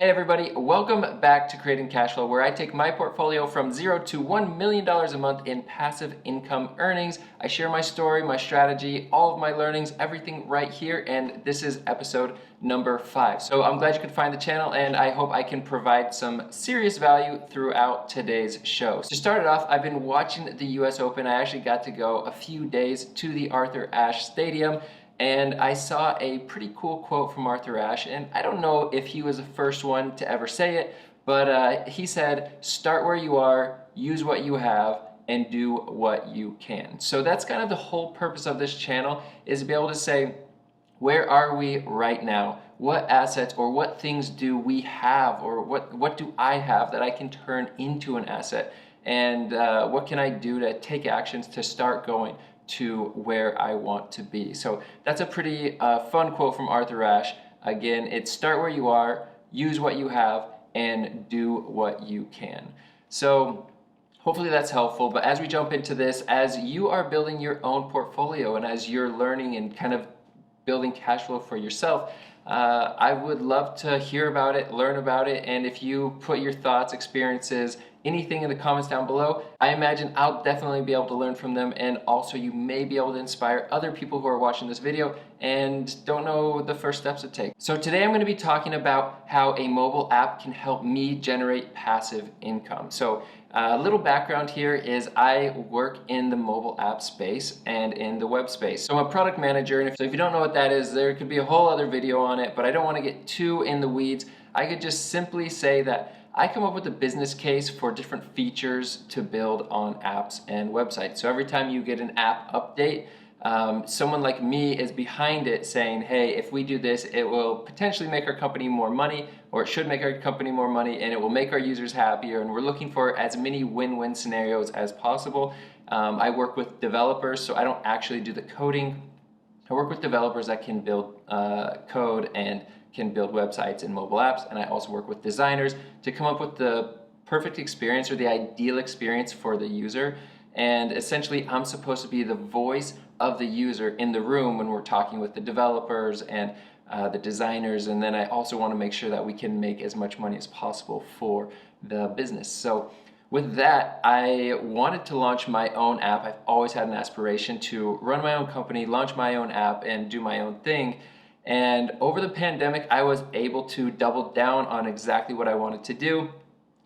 Hey everybody, welcome back to Creating Cashflow, where I take my portfolio from $0 to $1 million a month in passive income earnings. I share my story, my strategy, all of my learnings, everything right here, and this is episode number 5. So I'm glad you could find the channel, and I hope I can provide some serious value throughout today's show. To start it off, I've been watching the US Open. I actually got to go a few days to the Arthur Ashe Stadium, and I saw a pretty cool quote from Arthur Ashe, and I don't know if he was the first one to ever say it, but he said, start where you are, use what you have, and do what you can. So that's kind of the whole purpose of this channel, is to be able to say, where are we right now? What assets or what things do we have, or what do I have that I can turn into an asset? And what can I do to take actions to start going to where I want to be? So that's a pretty fun quote from Arthur Ashe. Again, it's start where you are, use what you have, and do what you can. So hopefully that's helpful. But as we jump into this, as you are building your own portfolio and as you're learning and kind of building cash flow for yourself, I would love to hear about it, learn about it, and if you put your thoughts, experiences, anything in the comments down below, I imagine I'll definitely be able to learn from them, and also you may be able to inspire other people who are watching this video and don't know the first steps to take. So today I'm going to be talking about how a mobile app can help me generate passive income. So a little background here is I work in the mobile app space and in the web space. So I'm a product manager, and if you don't know what that is, there could be a whole other video on it, but I don't want to get too in the weeds. I could just simply say that I come up with a business case for different features to build on apps and websites. So every time you get an app update, someone like me is behind it saying, hey, if we do this, it will potentially make our company more money, or it should make our company more money, and it will make our users happier, and we're looking for as many win-win scenarios as possible. I work with developers, so I don't actually do the coding. I work with developers that can build code and can build websites and mobile apps, and I also work with designers to come up with the perfect experience or the ideal experience for the user. And essentially, I'm supposed to be the voice of the user in the room when we're talking with the developers and the designers, and then I also want to make sure that we can make as much money as possible for the business. So with that, I wanted to launch my own app. I've always had an aspiration to run my own company, launch my own app, and do my own thing. And over the pandemic, I was able to double down on exactly what I wanted to do.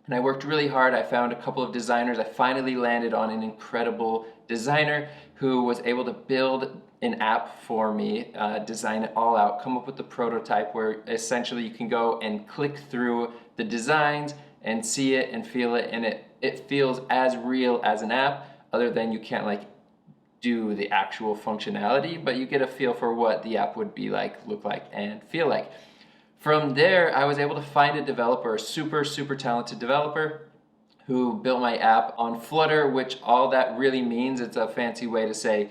And I worked really hard. I found a couple of designers. I finally landed on an incredible designer who was able to build an app for me, design it all out, come up with the prototype where essentially you can go and click through the designs and see it and feel it, and it feels as real as an app, other than you can't like do the actual functionality, but you get a feel for what the app would be like, look like, and feel like. From there, I was able to find a developer, a super talented developer, who built my app on Flutter, which all that really means, it's a fancy way to say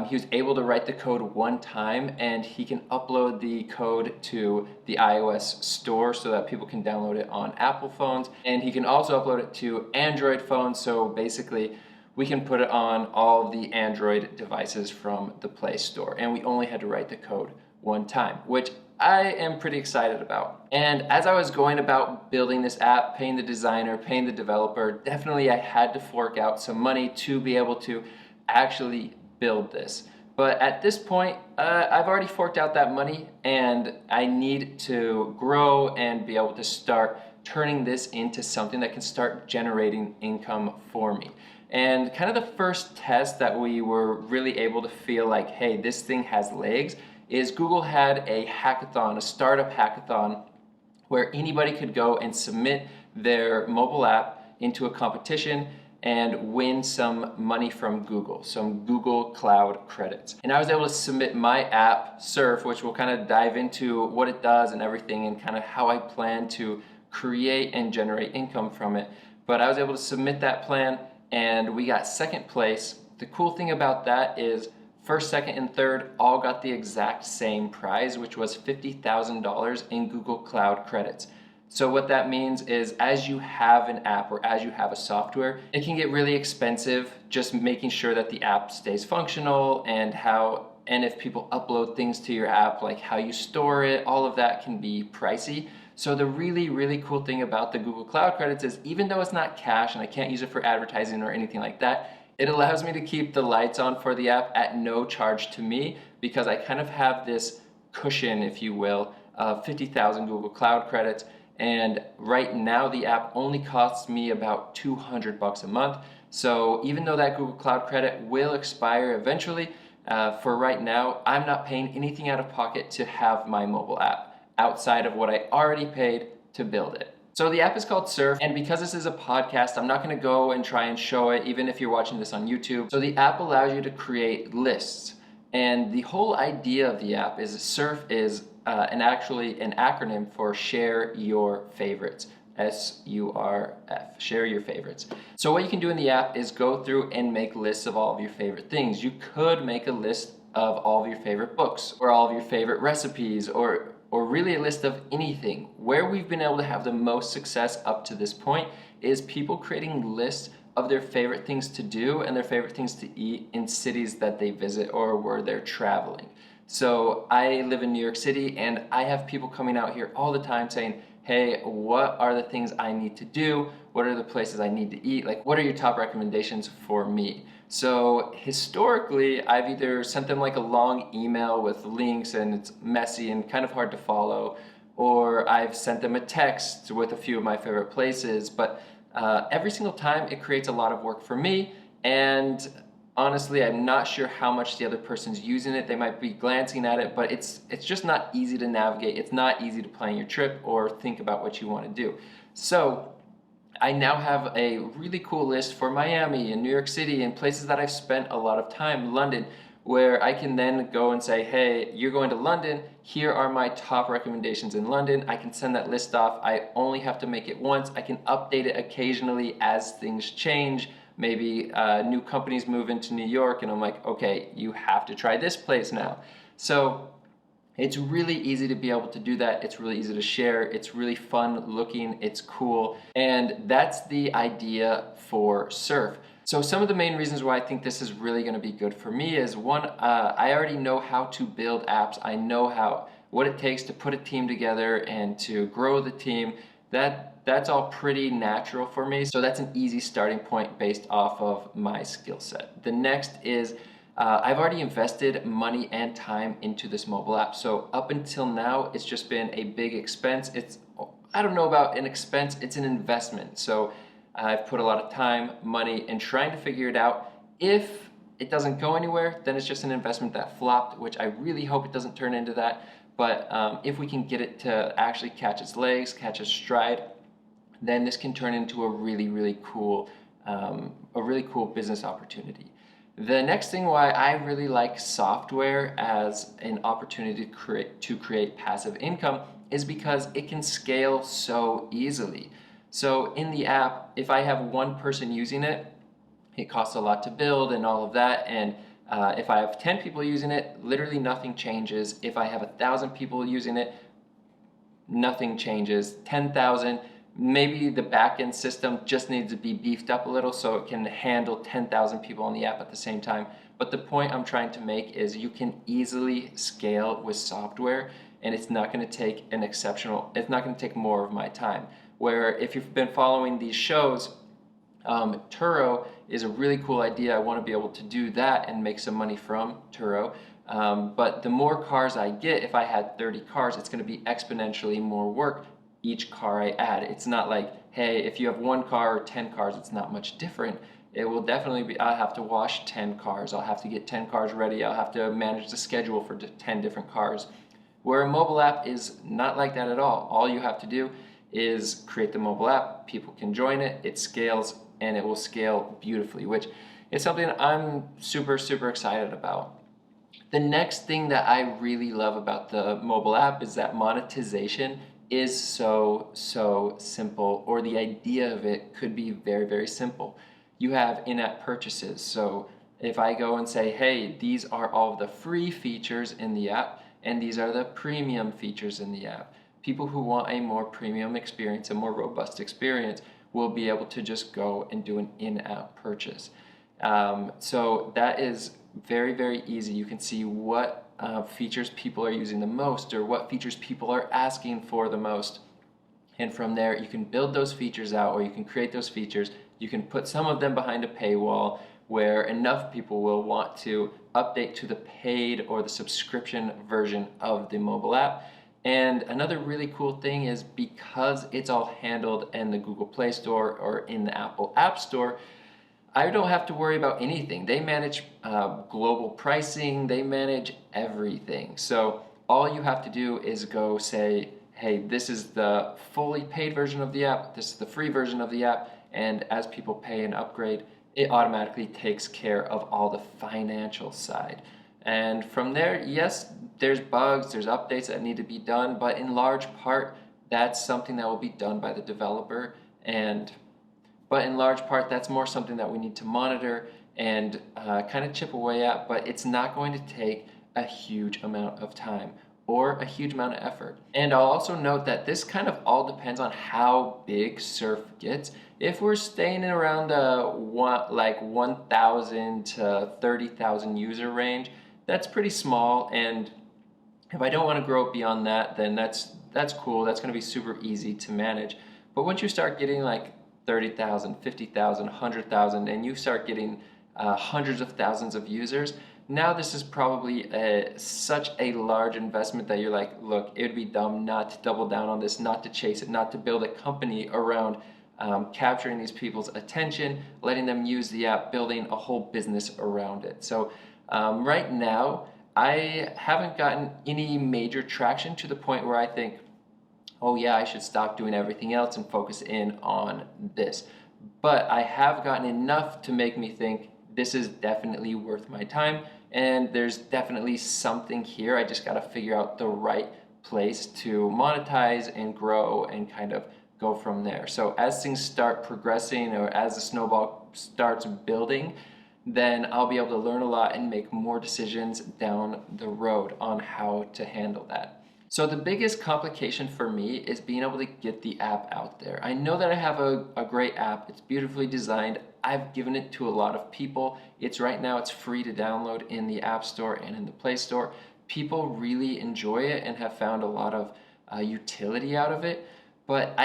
he was able to write the code one time, and he can upload the code to the iOS store so that people can download it on Apple phones, and he can also upload it to Android phones, so basically we can put it on all of the Android devices from the Play Store, and we only had to write the code one time, which I am pretty excited about. And as I was going about building this app, paying the designer, paying the developer, definitely I had to fork out some money to be able to actually build this. But at this point, I've already forked out that money, and I need to grow and be able to start turning this into something that can start generating income for me. And kind of the first test that we were really able to feel like, hey, this thing has legs, is Google had a hackathon, a startup hackathon, where anybody could go and submit their mobile app into a competition and win some money from Google, some Google Cloud credits. And I was able to submit my app, Surf, which we'll kind of dive into what it does and everything, and kind of how I plan to create and generate income from it. But I was able to submit that plan, and we got second place. The cool thing about that is first, second, and third all got the exact same prize, which was $50,000 in Google Cloud credits. So what that means is, as you have an app or as you have a software, it can get really expensive just making sure that the app stays functional, and if people upload things to your app, like how you store it, all of that can be pricey. So the really cool thing about the Google Cloud credits is even though it's not cash and I can't use it for advertising or anything like that, it allows me to keep the lights on for the app at no charge to me because I kind of have this cushion, if you will, of 50,000 Google Cloud credits. And right now the app only costs me about $200 a month. So even though that Google Cloud credit will expire eventually, for right now, I'm not paying anything out of pocket to have my mobile app outside of what I already paid to build it. So the app is called Surf, and because this is a podcast, I'm not gonna go and try and show it, even if you're watching this on YouTube. So the app allows you to create lists. And the whole idea of the app is Surf is actually an acronym for Share Your Favorites. SURF, share your favorites. So what you can do in the app is go through and make lists of all of your favorite things. You could make a list of all of your favorite books or all of your favorite recipes or really a list of anything. Where we've been able to have the most success up to this point is people creating lists of their favorite things to do and their favorite things to eat in cities that they visit or where they're traveling. So I live in New York City and I have people coming out here all the time saying, hey, what are the things I need to do? What are the places I need to eat? Like, what are your top recommendations for me? So historically, I've either sent them like a long email with links and it's messy and kind of hard to follow, or I've sent them a text with a few of my favorite places, but every single time it creates a lot of work for me, and honestly, I'm not sure how much the other person's using it. They might be glancing at it, but it's just not easy to navigate. It's not easy to plan your trip or think about what you want to do. So I now have a really cool list for Miami and New York City and places that I've spent a lot of time, London, where I can then go and say, hey, you're going to London, here are my top recommendations in London. I can send that list off. I only have to make it once. I can update it occasionally as things change. Maybe new companies move into New York and I'm like, okay, you have to try this place now. So it's really easy to be able to do that. It's really easy to share. It's really fun looking. It's cool. And that's the idea for Surf. So some of the main reasons why I think this is really going to be good for me is one, I already know how to build apps. I know what it takes to put a team together and to grow the team. That's all pretty natural for me. So that's an easy starting point based off of my skill set. The next is I've already invested money and time into this mobile app. So up until now, it's just been a big expense. I don't know about an expense, it's an investment. So I've put a lot of time, money, in trying to figure it out. If it doesn't go anywhere, then it's just an investment that flopped, which I really hope it doesn't turn into that. But if we can get it to actually catch its legs, catch its stride, then this can turn into a really cool business opportunity. The next thing why I really like software as an opportunity to create passive income is because it can scale so easily. So in the app, if I have one person using it, it costs a lot to build and all of that. And if I have 10 people using it, literally nothing changes. If I have 1,000 people using it, nothing changes. 10,000, maybe the backend system just needs to be beefed up a little so it can handle 10,000 people on the app at the same time. But the point I'm trying to make is you can easily scale with software, and it's not going to take it's not going to take more of my time. Where if you've been following these shows, Turo is a really cool idea. I want to be able to do that and make some money from Turo. But the more cars I get, if I had 30 cars, it's going to be exponentially more work each car I add. It's not like, hey, if you have one car or 10 cars, it's not much different. It will definitely be, I'll have to wash 10 cars. I'll have to get 10 cars ready. I'll have to manage the schedule for 10 different cars. Where a mobile app is not like that at all. All you have to do is create the mobile app. People can join it. It scales, and it will scale beautifully, which is something I'm super excited about. The next thing that I really love about the mobile app is that monetization is so simple, or the idea of it could be very simple. You have in-app purchases. So if I go and say, hey, these are all the free features in the app, and these are the premium features in the app, people who want a more premium experience, a more robust experience, will be able to just go and do an in-app purchase. So that is very easy. You can see what features people are using the most, or what features people are asking for the most. And from there, you can build those features out, or you can create those features. You can put some of them behind a paywall where enough people will want to update to the paid or the subscription version of the mobile app. And another really cool thing is, because it's all handled in the Google Play Store or in the Apple App Store, I don't have to worry about anything. They manage global pricing, they manage everything. So all you have to do is go say, hey, this is the fully paid version of the app, this is the free version of the app, and as people pay and upgrade, it automatically takes care of all the financial side. And from there, yes, there's bugs, there's updates that need to be done, but in large part, that's something that will be done by the developer. But in large part, that's more something that we need to monitor and kind of chip away at, but it's not going to take a huge amount of time or a huge amount of effort. And I'll also note that this kind of all depends on how big Surf gets. If we're staying in around the 1,000 to 30,000 user range, that's pretty small. And if I don't want to grow beyond that, then that's cool. That's going to be super easy to manage. But once you start getting like 30,000, 50,000, 100,000, and you start getting hundreds of thousands of users, now this is probably such a large investment that you're like, look, it would be dumb not to double down on this, not to chase it, not to build a company around capturing these people's attention, letting them use the app, building a whole business around it. So right now, I haven't gotten any major traction to the point where I think, oh yeah, I should stop doing everything else and focus in on this. But I have gotten enough to make me think this is definitely worth my time, and there's definitely something here. I just got to figure out the right place to monetize and grow and kind of go from there. So as things start progressing, or as the snowball starts building, then I'll be able to learn a lot and make more decisions down the road on how to handle that. So the biggest complication for me is being able to get the app out there. I know that I have a great app. It's beautifully designed. I've given it to a lot of people. Right now it's free to download in the App Store and in the Play Store. People really enjoy it and have found a lot of utility out of it. But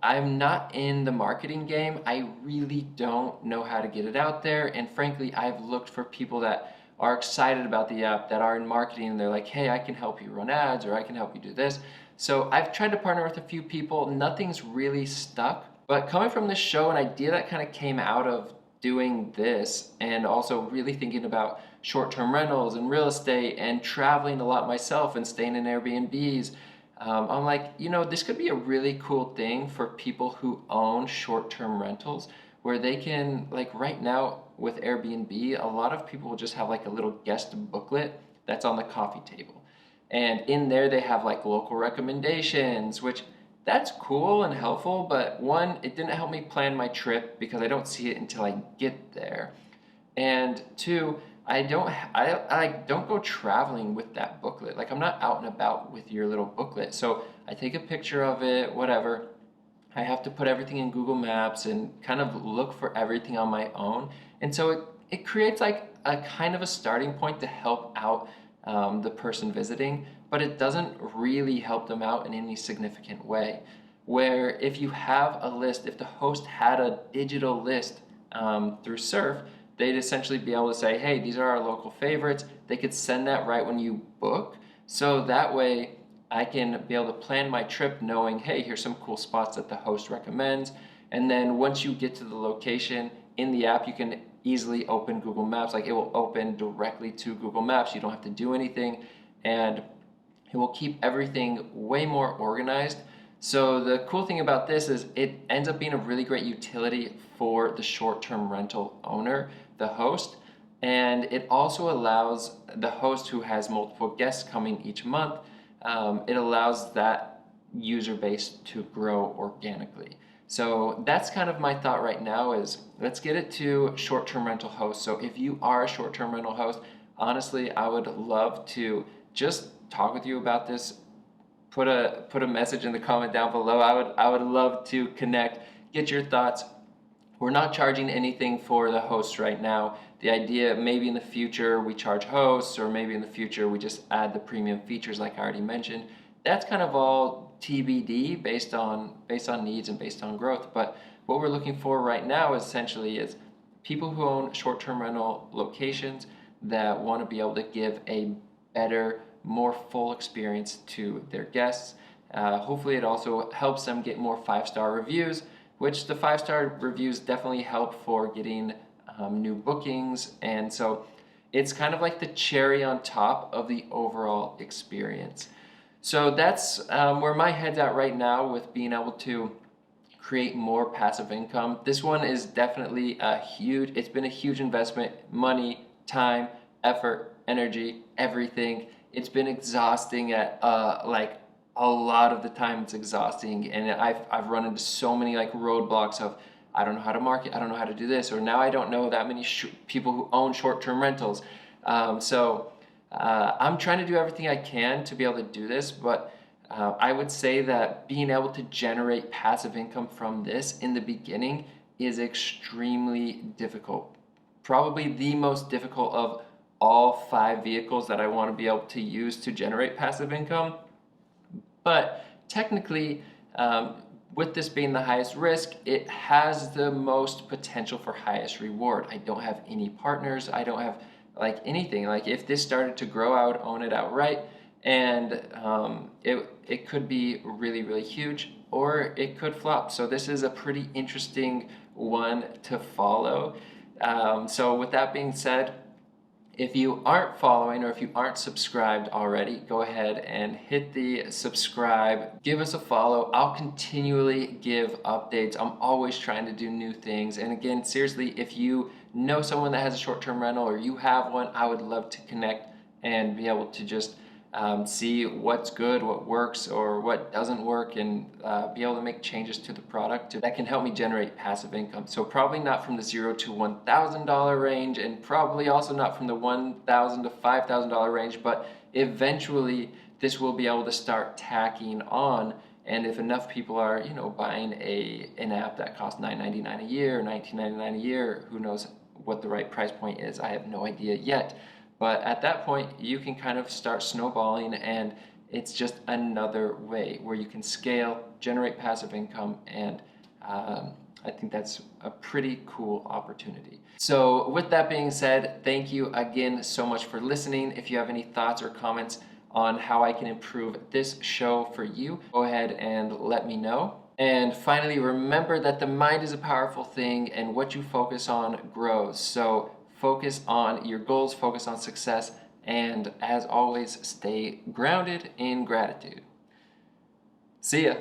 I'm not in the marketing game. I really don't know how to get it out there. And frankly, I've looked for people that are excited about the app, that are in marketing, and they're like, hey, I can help you run ads, or I can help you do this. So I've tried to partner with a few people. Nothing's really stuck. But coming from this show, an idea that kind of came out of doing this, and also really thinking about short-term rentals and real estate and traveling a lot myself and staying in Airbnbs, I'm like, this could be a really cool thing for people who own short-term rentals, where they can, like right now with Airbnb, a lot of people will just have like a little guest booklet that's on the coffee table. And in there they have like local recommendations, which that's cool and helpful, but one, it didn't help me plan my trip because I don't see it until I get there. And two, I don't go traveling with that booklet. Like I'm not out and about with your little booklet. So I take a picture of it, whatever. I have to put everything in Google Maps and kind of look for everything on my own. And so it creates like a kind of a starting point to help out the person visiting, but it doesn't really help them out in any significant way. Where if you have a list, if the host had a digital list through Surf, they'd essentially be able to say, hey, these are our local favorites. They could send that right when you book. So that way I can be able to plan my trip knowing, hey, here's some cool spots that the host recommends. And then once you get to the location in the app, you can easily open Google Maps. Like it will open directly to Google Maps. You don't have to do anything. And it will keep everything way more organized. So the cool thing about this is it ends up being a really great utility for the short-term rental owner, the host. And it also allows the host who has multiple guests coming each month, it allows that user base to grow organically. So that's kind of my thought right now is let's get it to short-term rental hosts. So if you are a short-term rental host, honestly, I would love to just talk with you about this. Put a message in the comment down below. I would love to connect, get your thoughts. We're not charging anything for the hosts right now. The idea, maybe in the future we charge hosts, or maybe in the future we just add the premium features like I already mentioned. That's kind of all TBD based on needs and based on growth. But what we're looking for right now essentially is people who own short-term rental locations that want to be able to give a better, more full experience to their guests. Hopefully it also helps them get more 5-star reviews, which the 5-star reviews definitely help for getting new bookings. And so it's kind of like the cherry on top of the overall experience. So that's where my head's at right now with being able to create more passive income. This one is definitely it's been a huge investment, money, time, effort, energy, everything. It's been exhausting at like a lot of the time. It's exhausting, and I've run into so many like roadblocks of I don't know how to market, I don't know how to do this, or now I don't know that many people who own short-term rentals. I'm trying to do everything I can to be able to do this, but I would say that being able to generate passive income from this in the beginning is extremely difficult. Probably the most difficult of all 5 vehicles that I want to be able to use to generate passive income. But technically, with this being the highest risk, it has the most potential for highest reward. I don't have any partners. I don't have like anything. Like if this started to grow, I would own it outright, and it could be really, really huge, or it could flop. So this is a pretty interesting one to follow. So with that being said, if you aren't following or if you aren't subscribed already, go ahead and hit the subscribe. Give us a follow. I'll continually give updates. I'm always trying to do new things. And again, seriously, if you know someone that has a short-term rental or you have one, I would love to connect and be able to just see what's good, what works, or what doesn't work, and be able to make changes to the product that can help me generate passive income. So probably not from the $0 to $1,000 range, and probably also not from the $1,000 to $5,000 range, but eventually this will be able to start tacking on. And if enough people are, buying an app that costs $9.99 a year or $19.99 a year, who knows what the right price point is? I have no idea yet. But at that point, you can kind of start snowballing, and it's just another way where you can scale, generate passive income, and I think that's a pretty cool opportunity. So with that being said, thank you again so much for listening. If you have any thoughts or comments on how I can improve this show for you, go ahead and let me know. And finally, remember that the mind is a powerful thing, and what you focus on grows. So focus on your goals, focus on success, and as always, stay grounded in gratitude. See ya.